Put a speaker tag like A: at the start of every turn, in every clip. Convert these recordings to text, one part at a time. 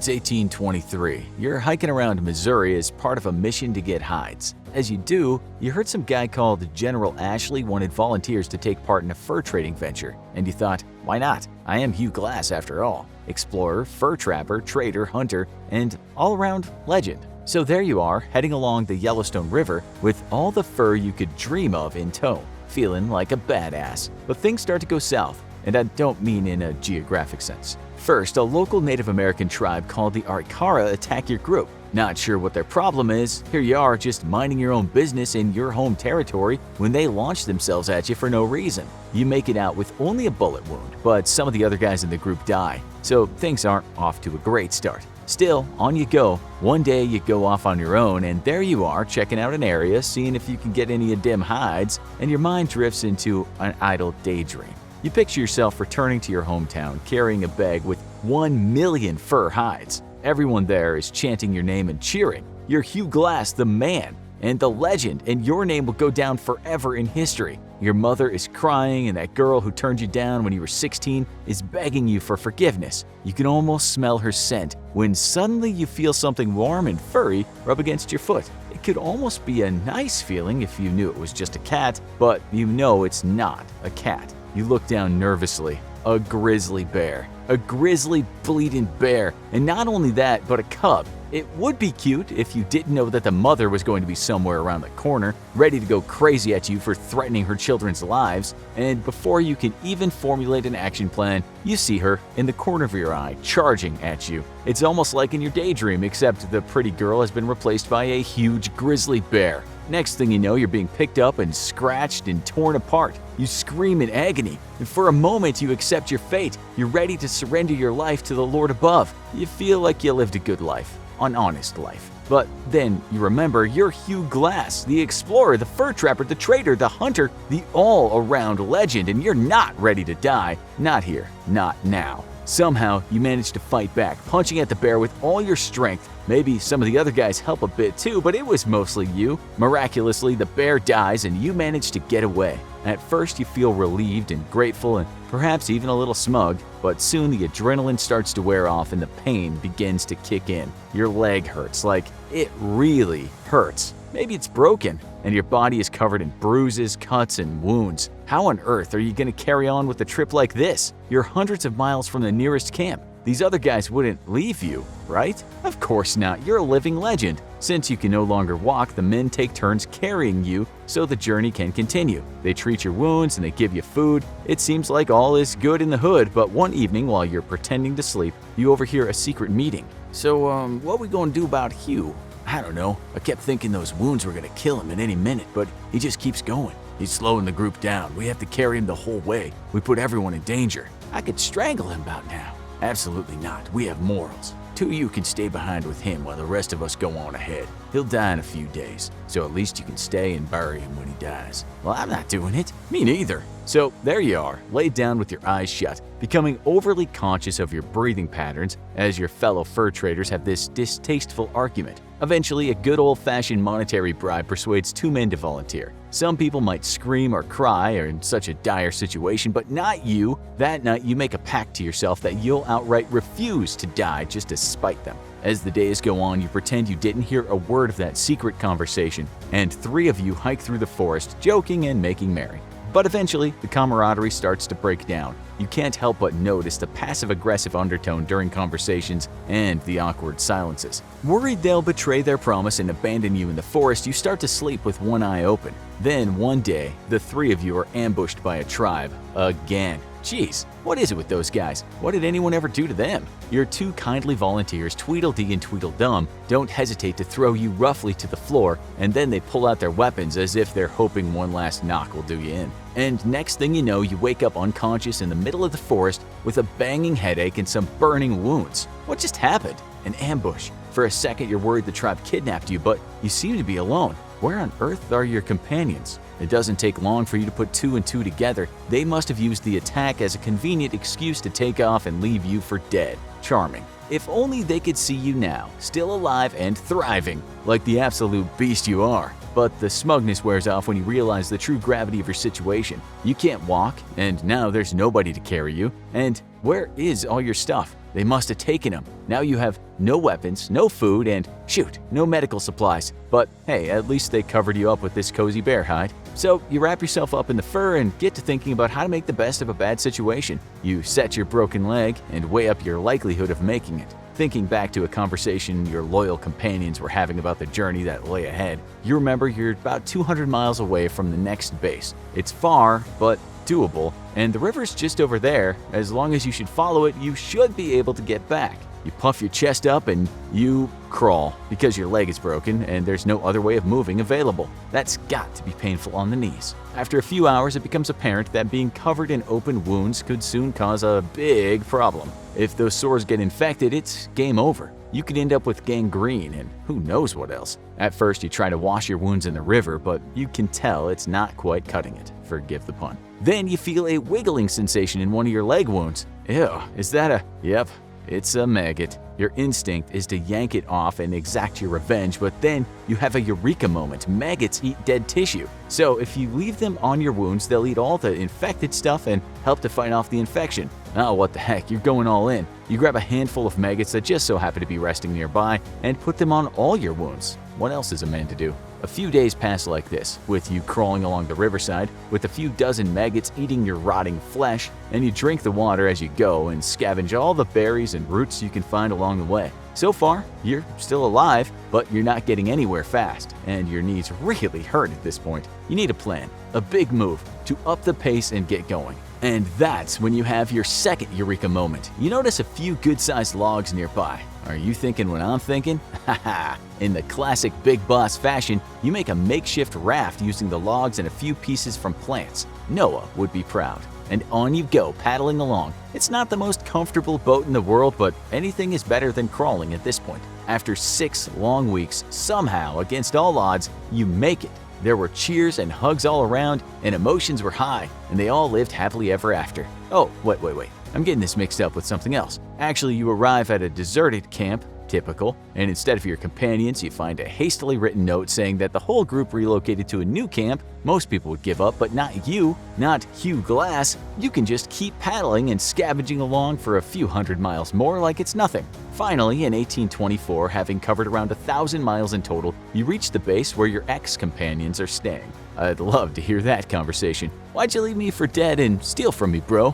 A: It's 1823. You're hiking around Missouri as part of a mission to get hides. As you do, you heard some guy called General Ashley wanted volunteers to take part in a fur trading venture, and you thought, why not? I am Hugh Glass after all. Explorer, fur trapper, trader, hunter, and all-around legend. So there you are, heading along the Yellowstone River with all the fur you could dream of in tow, feeling like a badass. But things start to go south, and I don't mean in a geographic sense. First, a local Native American tribe called the Arikara attack your group. Not sure what their problem is, here you are just minding your own business in your home territory when they launch themselves at you for no reason. You make it out with only a bullet wound, but some of the other guys in the group die, so things aren't off to a great start. Still, on you go. One day you go off on your own and there you are checking out an area, seeing if you can get any of them hides, and your mind drifts into an idle daydream. You picture yourself returning to your hometown carrying a bag with 1 million fur hides. Everyone there is chanting your name and cheering. You're Hugh Glass, the man and the legend, and your name will go down forever in history. Your mother is crying, and that girl who turned you down when you were 16 is begging you for forgiveness. You can almost smell her scent when suddenly you feel something warm and furry rub against your foot. It could almost be a nice feeling if you knew it was just a cat, but you know it's not a cat. You look down nervously. A grizzly bear. A grizzly bleeding bear. And not only that, but a cub. It would be cute if you didn't know that the mother was going to be somewhere around the corner, ready to go crazy at you for threatening her children's lives. And before you can even formulate an action plan, you see her in the corner of your eye, charging at you. It's almost like in your daydream, except the pretty girl has been replaced by a huge grizzly bear. Next thing you know, you're being picked up and scratched and torn apart. You scream in agony, and for a moment you accept your fate. You're ready to surrender your life to the Lord above. You feel like you lived a good life, an honest life. But then you remember you're Hugh Glass, the explorer, the fur trapper, the trader, the hunter, the all-around legend, and you're not ready to die. Not here, not now. Somehow, you manage to fight back, punching at the bear with all your strength. Maybe some of the other guys help a bit too, but it was mostly you. Miraculously, the bear dies and you manage to get away. At first, you feel relieved and grateful and perhaps even a little smug, but soon the adrenaline starts to wear off and the pain begins to kick in. Your leg hurts, like it really hurts. Maybe it's broken, and your body is covered in bruises, cuts, and wounds. How on earth are you going to carry on with a trip like this? You're hundreds of miles from the nearest camp. These other guys wouldn't leave you, right? Of course not, you're a living legend. Since you can no longer walk, the men take turns carrying you so the journey can continue. They treat your wounds and they give you food. It seems like all is good in the hood, but one evening while you're pretending to sleep, you overhear a secret meeting. So, what we gonna do about Hugh? I don't know. I kept thinking those wounds were gonna kill him at any minute, but he just keeps going. He's slowing the group down. We have to carry him the whole way. We put everyone in danger. I could strangle him about now. Absolutely not. We have morals. Two of you can stay behind with him while the rest of us go on ahead. He'll die in a few days, so at least you can stay and bury him when he dies. Well, I'm not doing it. Me neither. So there you are, laid down with your eyes shut, becoming overly conscious of your breathing patterns as your fellow fur traders have this distasteful argument. Eventually, a good old-fashioned monetary bribe persuades two men to volunteer. Some people might scream or cry or in such a dire situation, but not you. That night, you make a pact to yourself that you'll outright refuse to die just to spite them. As the days go on, you pretend you didn't hear a word of that secret conversation, and three of you hike through the forest, joking and making merry. But eventually, the camaraderie starts to break down. You can't help but notice the passive-aggressive undertone during conversations and the awkward silences. Worried they'll betray their promise and abandon you in the forest, you start to sleep with one eye open. Then, one day, the three of you are ambushed by a tribe. Again. Jeez, what is it with those guys? What did anyone ever do to them? Your two kindly volunteers, Tweedledee and Tweedledum, don't hesitate to throw you roughly to the floor, and then they pull out their weapons as if they're hoping one last knock will do you in. And next thing you know, you wake up unconscious in the middle of the forest with a banging headache and some burning wounds. What just happened? An ambush. For a second, you're worried the tribe kidnapped you, but you seem to be alone. Where on earth are your companions? It doesn't take long for you to put two and two together. They must have used the attack as a convenient excuse to take off and leave you for dead. charming. If only they could see you now, still alive and thriving, like the absolute beast you are. But the smugness wears off when you realize the true gravity of your situation. You can't walk, and now there's nobody to carry you. And where is all your stuff? They must have taken them. Now you have no weapons, no food, and shoot, no medical supplies. But hey, at least they covered you up with this cozy bear hide. So you wrap yourself up in the fur and get to thinking about how to make the best of a bad situation. You set your broken leg and weigh up your likelihood of making it. Thinking back to a conversation your loyal companions were having about the journey that lay ahead, you remember you're about 200 miles away from the next base. It's far, but doable, and the river's just over there. As long as you should follow it, you should be able to get back. You puff your chest up and you crawl because your leg is broken and there's no other way of moving available. That's got to be painful on the knees. After a few hours, it becomes apparent that being covered in open wounds could soon cause a big problem. If those sores get infected, it's game over. You could end up with gangrene and who knows what else. At first, you try to wash your wounds in the river, but you can tell it's not quite cutting it. Forgive the pun. Then you feel a wiggling sensation in one of your leg wounds. Ew, is that a… Yep. It's a maggot. Your instinct is to yank it off and exact your revenge, but then you have a eureka moment. Maggots eat dead tissue. So if you leave them on your wounds, they'll eat all the infected stuff and help to fight off the infection. Oh, what the heck, you're going all in. You grab a handful of maggots that just so happen to be resting nearby and put them on all your wounds. What else is a man to do? A few days pass like this, with you crawling along the riverside, with a few dozen maggots eating your rotting flesh, and you drink the water as you go and scavenge all the berries and roots you can find along the way. So far, you're still alive, but you're not getting anywhere fast, and your knees really hurt at this point. You need a plan, a big move, to up the pace and get going. And that's when you have your second eureka moment. You notice a few good-sized logs nearby. Are you thinking what I'm thinking? Haha! In the classic Big Boss fashion, you make a makeshift raft using the logs and a few pieces from plants. Noah would be proud. And on you go, paddling along. It's not the most comfortable boat in the world, but anything is better than crawling at this point. After 6 long weeks, somehow, against all odds, you make it. There were cheers and hugs all around, and emotions were high, and they all lived happily ever after. Oh, wait. I'm getting this mixed up with something else. Actually, you arrive at a deserted camp, typical, and instead of your companions, you find a hastily written note saying that the whole group relocated to a new camp. Most people would give up, but not you, not Hugh Glass. You can just keep paddling and scavenging along for a few hundred miles more like it's nothing. Finally, in 1824, having covered around 1,000 miles in total, you reach the base where your ex-companions are staying. I'd love to hear that conversation. Why'd you leave me for dead and steal from me, bro?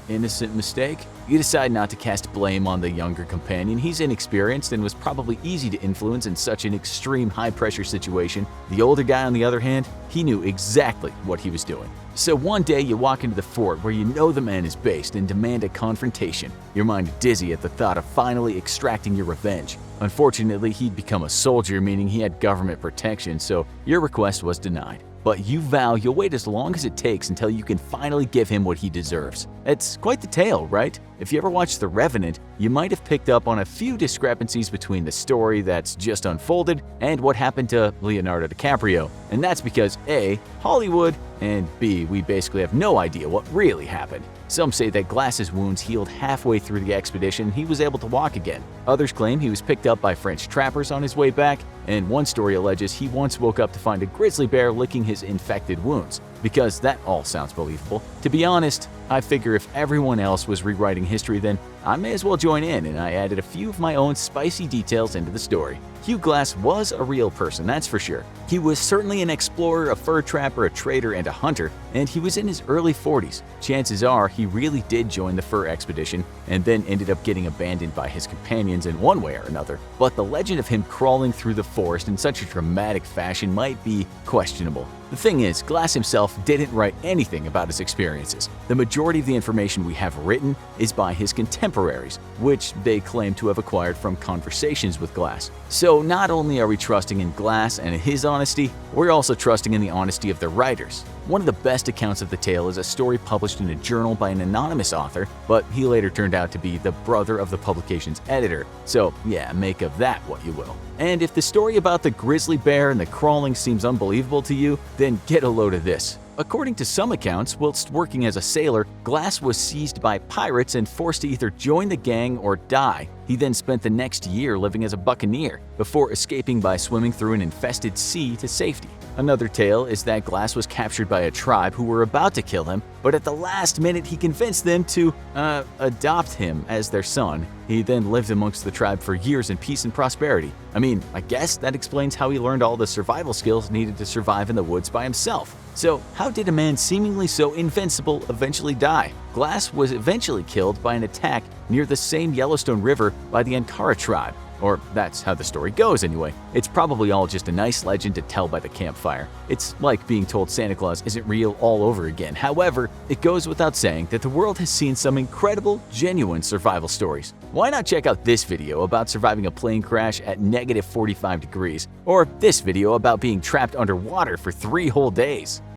A: Innocent mistake. You decide not to cast blame on the younger companion. He's inexperienced and was probably easy to influence in such an extreme high-pressure situation. The older guy, on the other hand, he knew exactly what he was doing. So one day you walk into the fort where you know the man is based and demand a confrontation. Your mind dizzy at the thought of finally extracting your revenge. Unfortunately, he'd become a soldier, meaning he had government protection, so your request was denied. But you vow you'll wait as long as it takes until you can finally give him what he deserves. It's quite the tale, right? If you ever watched The Revenant, you might have picked up on a few discrepancies between the story that's just unfolded and what happened to Leonardo DiCaprio. And that's because A, Hollywood, and B, we basically have no idea what really happened. Some say that Glass's wounds healed halfway through the expedition and he was able to walk again. Others claim he was picked up by French trappers on his way back, and one story alleges he once woke up to find a grizzly bear licking his infected wounds. Because that all sounds believable. To be honest, I figure if everyone else was rewriting history, then I may as well join in, and I added a few of my own spicy details into the story. Hugh Glass was a real person, that's for sure. He was certainly an explorer, a fur trapper, a trader, and a hunter, and he was in his early 40s. Chances are he really did join the fur expedition and then ended up getting abandoned by his companions in one way or another. But the legend of him crawling through the forest in such a dramatic fashion might be questionable. The thing is, Glass himself didn't write anything about his experiences. The majority of the information we have written is by his contemporaries, which they claim to have acquired from conversations with Glass. So not only are we trusting in Glass and his honesty, we're also trusting in the honesty of the writers. One of the best accounts of the tale is a story published in a journal by an anonymous author, but he later turned out to be the brother of the publication's editor. So yeah, make of that what you will. And if the story about the grizzly bear and the crawling seems unbelievable to you, then get a load of this. According to some accounts, whilst working as a sailor, Glass was seized by pirates and forced to either join the gang or die. He then spent the next year living as a buccaneer, before escaping by swimming through an infested sea to safety. Another tale is that Glass was captured by a tribe who were about to kill him, but at the last minute he convinced them to, adopt him as their son. He then lived amongst the tribe for years in peace and prosperity. I mean, I guess that explains how he learned all the survival skills needed to survive in the woods by himself. So, how did a man seemingly so invincible eventually die? Glass was eventually killed by an attack near the same Yellowstone River by the Ankara tribe. Or that's how the story goes anyway. It's probably all just a nice legend to tell by the campfire. It's like being told Santa Claus isn't real all over again. However, it goes without saying that the world has seen some incredible, genuine survival stories. Why not check out this video about surviving a plane crash at -45 degrees, or this video about being trapped underwater for 3 whole days?